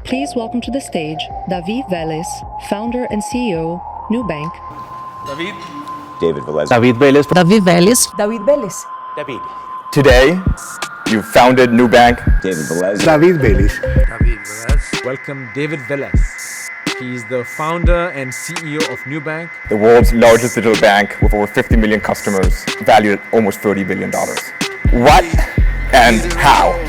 Please welcome to the stage David Vélez, founder and CEO, Nubank. David. David Vélez. David Vélez. David Vélez. David Vélez. David. Today, you founded Nubank. David Vélez. David Vélez. David Vélez. Welcome David Vélez. He is the founder and CEO of Nubank, The world's largest digital bank with over 50 million customers, valued at almost $30 billion. What and how?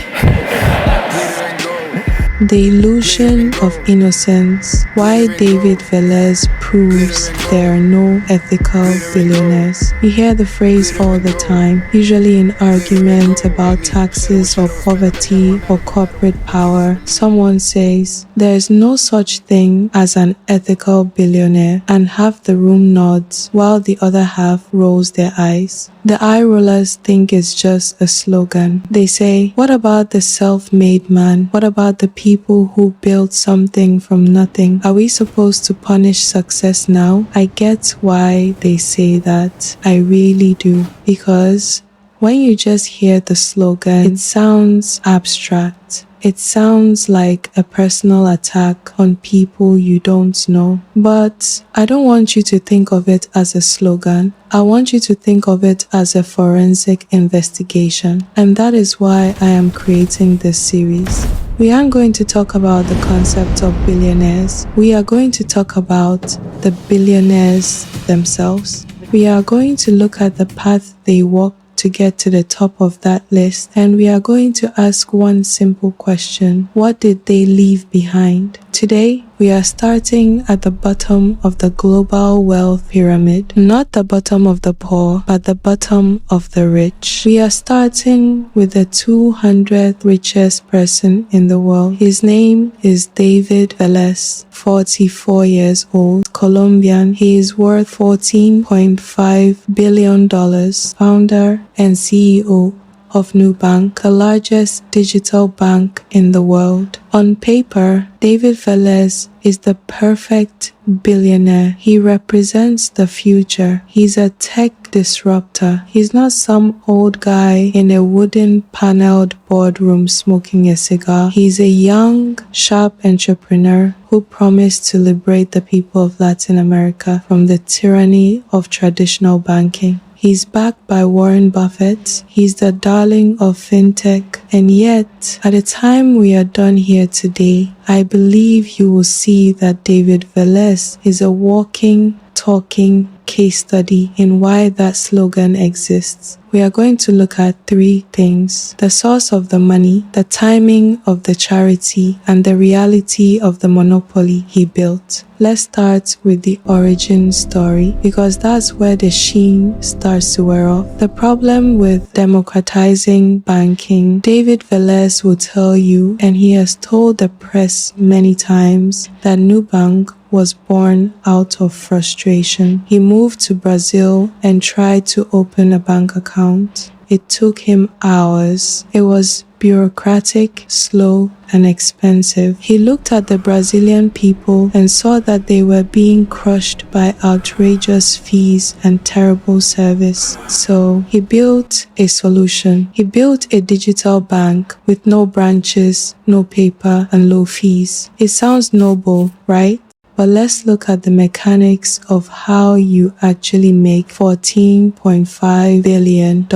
The illusion of innocence. Why David Vélez proves there are no ethical billionaires. You hear the phrase all the time, usually in arguments about taxes or poverty or corporate power. Someone says, there is no such thing as an ethical billionaire, and half the room nods while the other half rolls their eyes. The eye rollers think it's just a slogan. They say, what about the self-made man? What about the people who built something from nothing? Are we supposed to punish success now? I get why they say that. I really do. Because when you just hear the slogan, it sounds abstract. It sounds like a personal attack on people you don't know. But I don't want you to think of it as a slogan. I want you to think of it as a forensic investigation. And that is why I am creating this series. We aren't going to talk about the concept of billionaires. We are going to talk about the billionaires themselves. We are going to look at the path they walked to get to the top of that list, and we are going to ask one simple question: what did they leave behind? Today, we are starting at the bottom of the global wealth pyramid, not the bottom of the poor, but the bottom of the rich. We are starting with the 200th richest person in the world. His name is David Vélez, 44 years old, Colombian. He is worth $14.5 billion, founder and CEO of Nubank, the largest digital bank in the world. On paper, David Vélez is the perfect billionaire. He represents the future. He's a tech disruptor. He's not some old guy in a wooden paneled boardroom smoking a cigar. He's a young, sharp entrepreneur who promised to liberate the people of Latin America from the tyranny of traditional banking. He's backed by Warren Buffett. He's the darling of Fintech. And yet, at the time we are done here today, I believe you will see that David Vélez is a walking, talking case study in why that slogan exists. We are going to look at three things: the source of the money, the timing of the charity, and the reality of the monopoly he built. Let's start with the origin story, because that's where the sheen starts to wear off. The problem with democratizing banking, David Vélez will tell you, and he has told the press many times, that Nubank was born out of frustration. He moved to Brazil and tried to open a bank account. It took him hours. It was bureaucratic, slow, and expensive. He looked at the Brazilian people and saw that they were being crushed by outrageous fees and terrible service. So he built a solution. He built a digital bank with no branches, no paper, and low fees. It sounds noble, right? But let's look at the mechanics of how you actually make $14.5 billion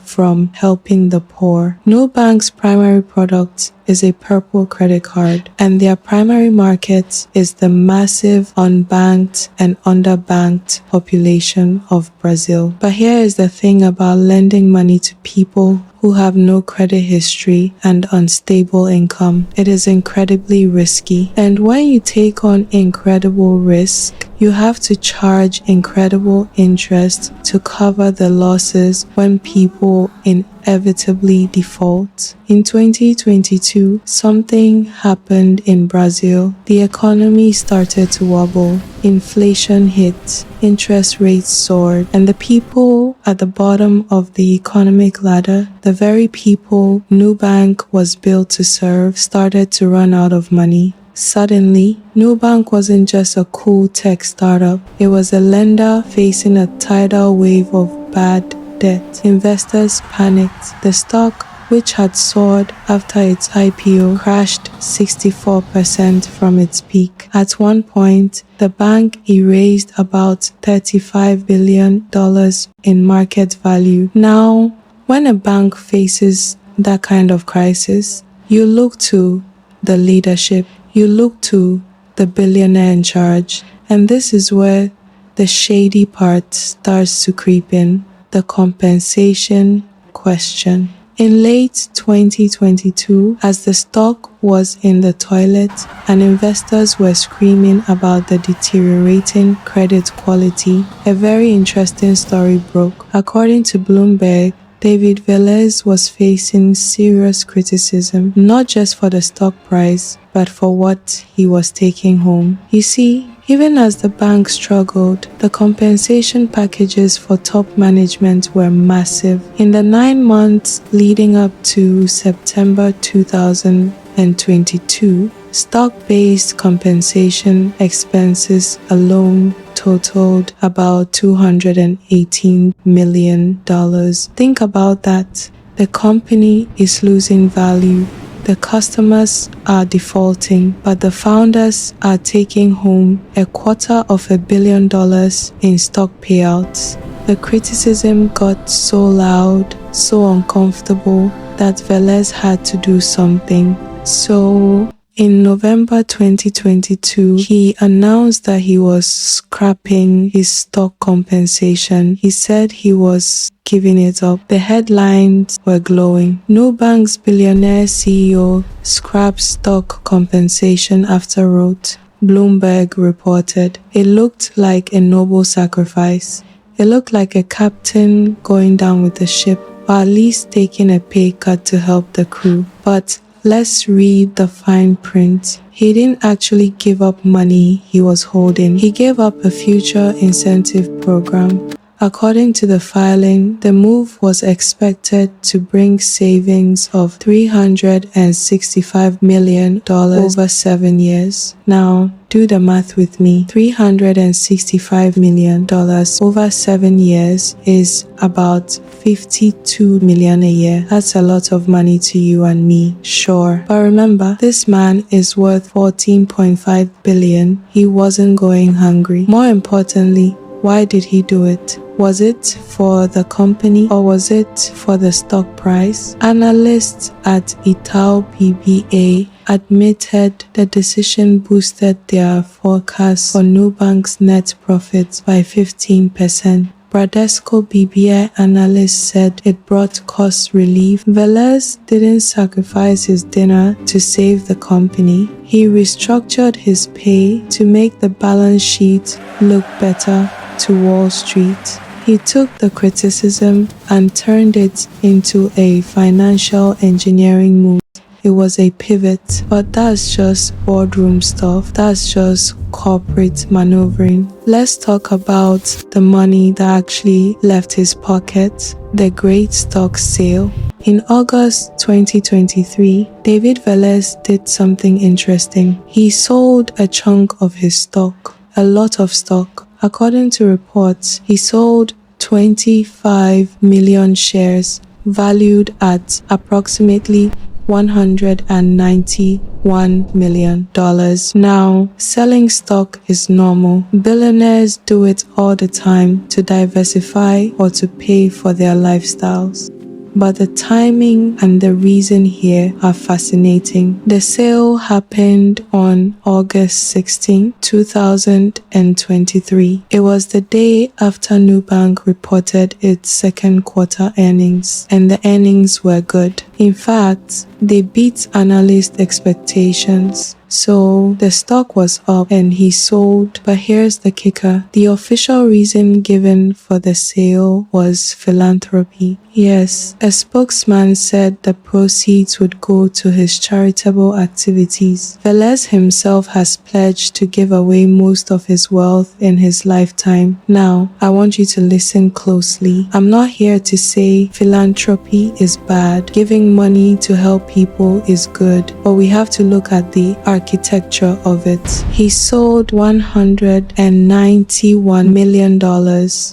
from helping the poor. Nubank's primary product is a purple credit card, and their primary market is the massive unbanked and underbanked population of Brazil. But here is the thing about lending money to people who have no credit history and unstable income. It is incredibly risky. And when you take on incredible risk, you have to charge incredible interest to cover the losses when people inevitably default. In 2022, something happened in Brazil. The economy started to wobble. Inflation hit. Interest rates soared. And the people at the bottom of the economic ladder, the very people Nubank was built to serve, started to run out of money. Suddenly, Nubank wasn't just a cool tech startup. It was a lender facing a tidal wave of bad debt. Investors panicked. The stock which had soared after its IPO, crashed 64% from its peak. At one point, the bank erased about $35 billion in market value. Now, when a bank faces that kind of crisis, you look to the leadership, you look to the billionaire in charge, and this is where the shady part starts to creep in, the compensation question. In late 2022, as the stock was in the toilet and investors were screaming about the deteriorating credit quality, a very interesting story broke. According to Bloomberg, David Vélez was facing serious criticism, not just for the stock price, but for what he was taking home. You see, even as the bank struggled, the compensation packages for top management were massive. In the 9 months leading up to September 2022, stock-based compensation expenses alone totaled about $218 million. Think about that. The company is losing value. The customers are defaulting, but the founders are taking home $250 million in stock payouts. The criticism got so loud, so uncomfortable, that Velez had to do something. So, in November 2022, he announced that he was scrapping his stock compensation. He said he was giving it up. The headlines were glowing. Nubank's billionaire CEO scraps stock compensation after wrote, Bloomberg reported. It looked like a noble sacrifice. It looked like a captain going down with the ship, or at least taking a pay cut to help the crew. But let's read the fine print. He didn't actually give up money he was holding. He gave up a future incentive program. According to the filing, the move was expected to bring savings of $365 million over 7 years. Now, do the math with me. $365 million over 7 years is about $52 million a year. That's a lot of money to you and me, sure. But remember, this man is worth $14.5 billion. He wasn't going hungry. More importantly, why did he do it? Was it for the company or was it for the stock price? Analysts at Itaú BBA admitted the decision boosted their forecast for Nubank's net profits by 15%. Bradesco BBI analysts said it brought cost relief. Velez didn't sacrifice his dinner to save the company. He restructured his pay to make the balance sheet look better to Wall Street. He took the criticism and turned it into a financial engineering move. It was a pivot, but that's just boardroom stuff. That's just corporate maneuvering. Let's talk about the money that actually left his pocket, the great stock sale. In August 2023, David Vélez did something interesting. He sold a chunk of his stock, a lot of stock. According to reports, he sold 25 million shares valued at approximately $191 million. Now, selling stock is normal. Billionaires do it all the time to diversify or to pay for their lifestyles. But the timing and the reason here are fascinating. The sale happened on August 16, 2023. It was the day after Nubank reported its second quarter earnings, and the earnings were good. In fact, they beat analyst expectations. So the stock was up and he sold. But here's the kicker. The official reason given for the sale was philanthropy. Yes, a spokesman said the proceeds would go to his charitable activities. Velez himself has pledged to give away most of his wealth in his lifetime. Now, I want you to listen closely. I'm not here to say philanthropy is bad. Giving giving money to help people is good, but we have to look at the architecture of it. He sold $191 million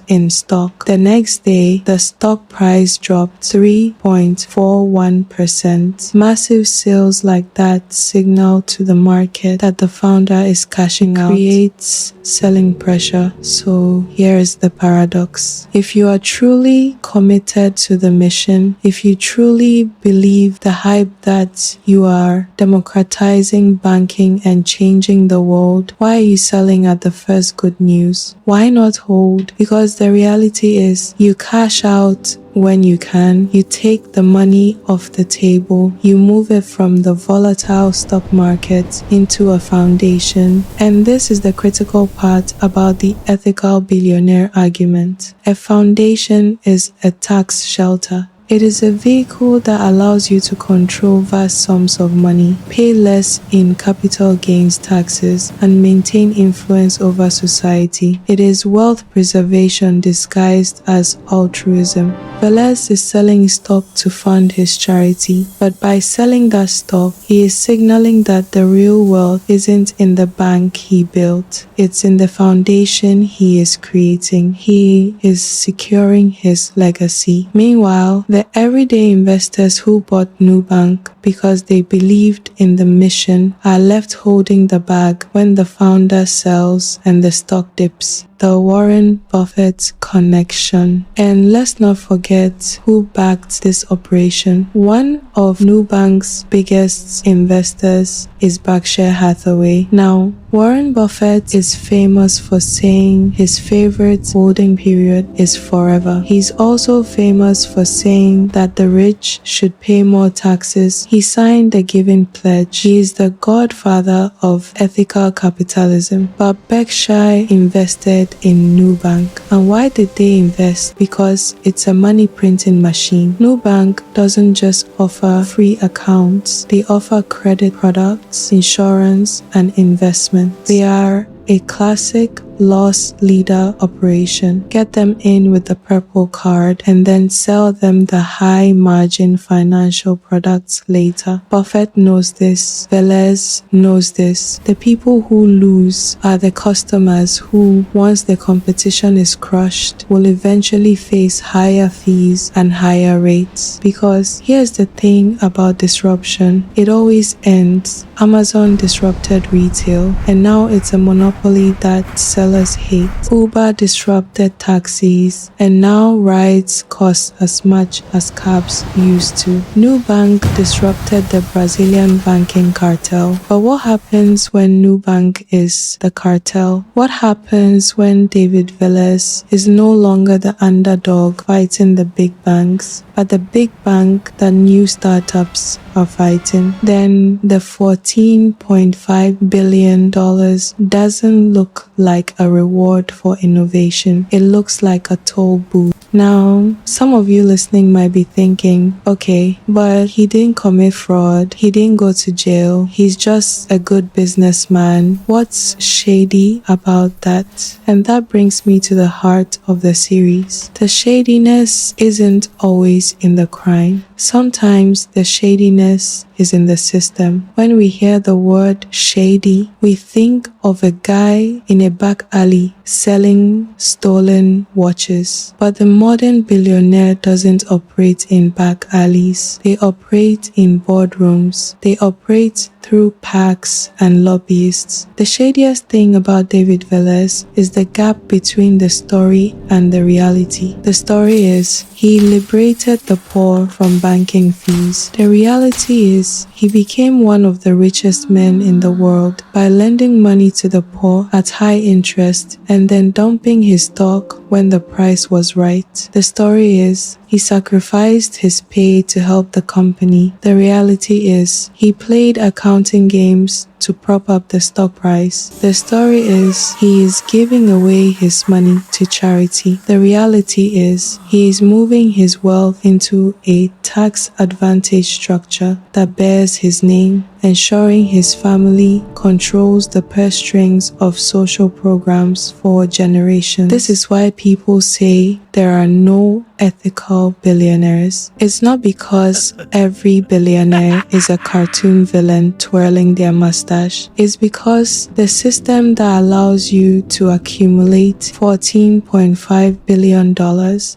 in stock. The next day, the stock price dropped 3.41%. Massive sales like that signal to the market that the founder is cashing out. Creates selling pressure. So here is the paradox. If you are truly committed to the mission, if you truly believe the hype that you are democratizing banking and changing the world, why are you selling at the first good news? Why not hold? Because the reality is you cash out when you can, you take the money off the table, you move it from the volatile stock market into a foundation. And this is the critical part about the ethical billionaire argument. A foundation is a tax shelter. It is a vehicle that allows you to control vast sums of money, pay less in capital gains taxes, and maintain influence over society. It is wealth preservation disguised as altruism. Velez is selling stock to fund his charity, but by selling that stock, he is signaling that the real wealth isn't in the bank he built. It's in the foundation he is creating. He is securing his legacy. Meanwhile, the everyday investors who bought Nubank because they believed in the mission are left holding the bag when the founder sells and the stock dips. The Warren Buffett connection. And let's not forget who backed this operation. One of Nubank's biggest investors is Berkshire Hathaway. Now, Warren Buffett is famous for saying his favorite holding period is forever. He's also famous for saying that the rich should pay more taxes. He signed the Giving Pledge. He is the godfather of ethical capitalism. But Berkshire invested in Nubank. And why did they invest? Because it's a money printing machine. Nubank doesn't just offer free accounts. They offer credit products, insurance, and investment. They are a classic loss leader operation. Get them in with the purple card and then sell them the high margin financial products later. Buffett knows this. Velez knows this. The people who lose are the customers who, once the competition is crushed, will eventually face higher fees and higher rates. Because here's the thing about disruption. It always ends. Amazon disrupted retail and now it's a monopoly that sellers hate. Uber disrupted taxis and now rides cost as much as cabs used to. Nubank disrupted the Brazilian banking cartel. But what happens when Nubank is the cartel? What happens when David Vélez is no longer the underdog fighting the big banks, but the big bank that new startups are fighting? Then the $14.5 billion doesn't look like a reward for innovation. It looks like a toll booth. Now, some of you listening might be thinking, okay, but he didn't commit fraud. He didn't go to jail. He's just a good businessman. What's shady about that? And that brings me to the heart of the series. The shadiness isn't always in the crime. Sometimes the shadiness is in the system. When we hear the word shady, we think of a guy in a back alley selling stolen watches. But the modern billionaire doesn't operate in back alleys. They operate in boardrooms. They operate through PACs and lobbyists. The shadiest thing about David Vélez is the gap between the story and the reality. The story is he liberated the poor from banking fees. The reality is he became one of the richest men in the world by lending money to the poor at high interest and then dumping his stock when the price was right. The story is he sacrificed his pay to help the company. The reality is he played accounting games to prop up the stock price. The story is he is giving away his money to charity. The reality is he is moving his wealth into a tax advantage structure that bears his name, ensuring his family controls the purse strings of social programs for generations. This is why people say there are no ethical billionaires. It's not because every billionaire is a cartoon villain twirling their mustache. It's because the system that allows you to accumulate $14.5 billion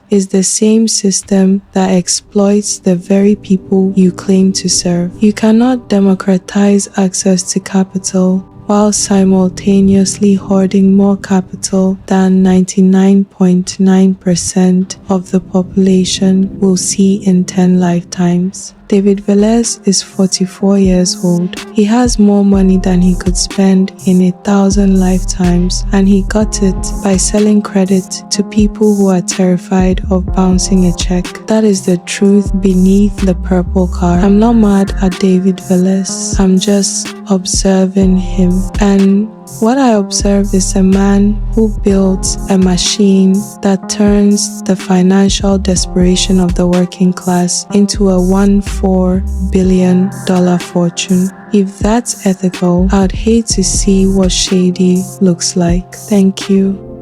is the same system that exploits the very people you claim to serve. You cannot democratize access to capital while simultaneously hoarding more capital than 99.9% of the population will see in 10 lifetimes. David Vélez is 44 years old. He has more money than he could spend in 1,000 lifetimes, and he got it by selling credit to people who are terrified of bouncing a check. That is the truth beneath the purple car. I'm not mad at David Vélez. I'm just observing him. And what I observe is a man who builds a machine that turns the financial desperation of the working class into a $14 billion fortune. If that's ethical, I'd hate to see what shady looks like. Thank you.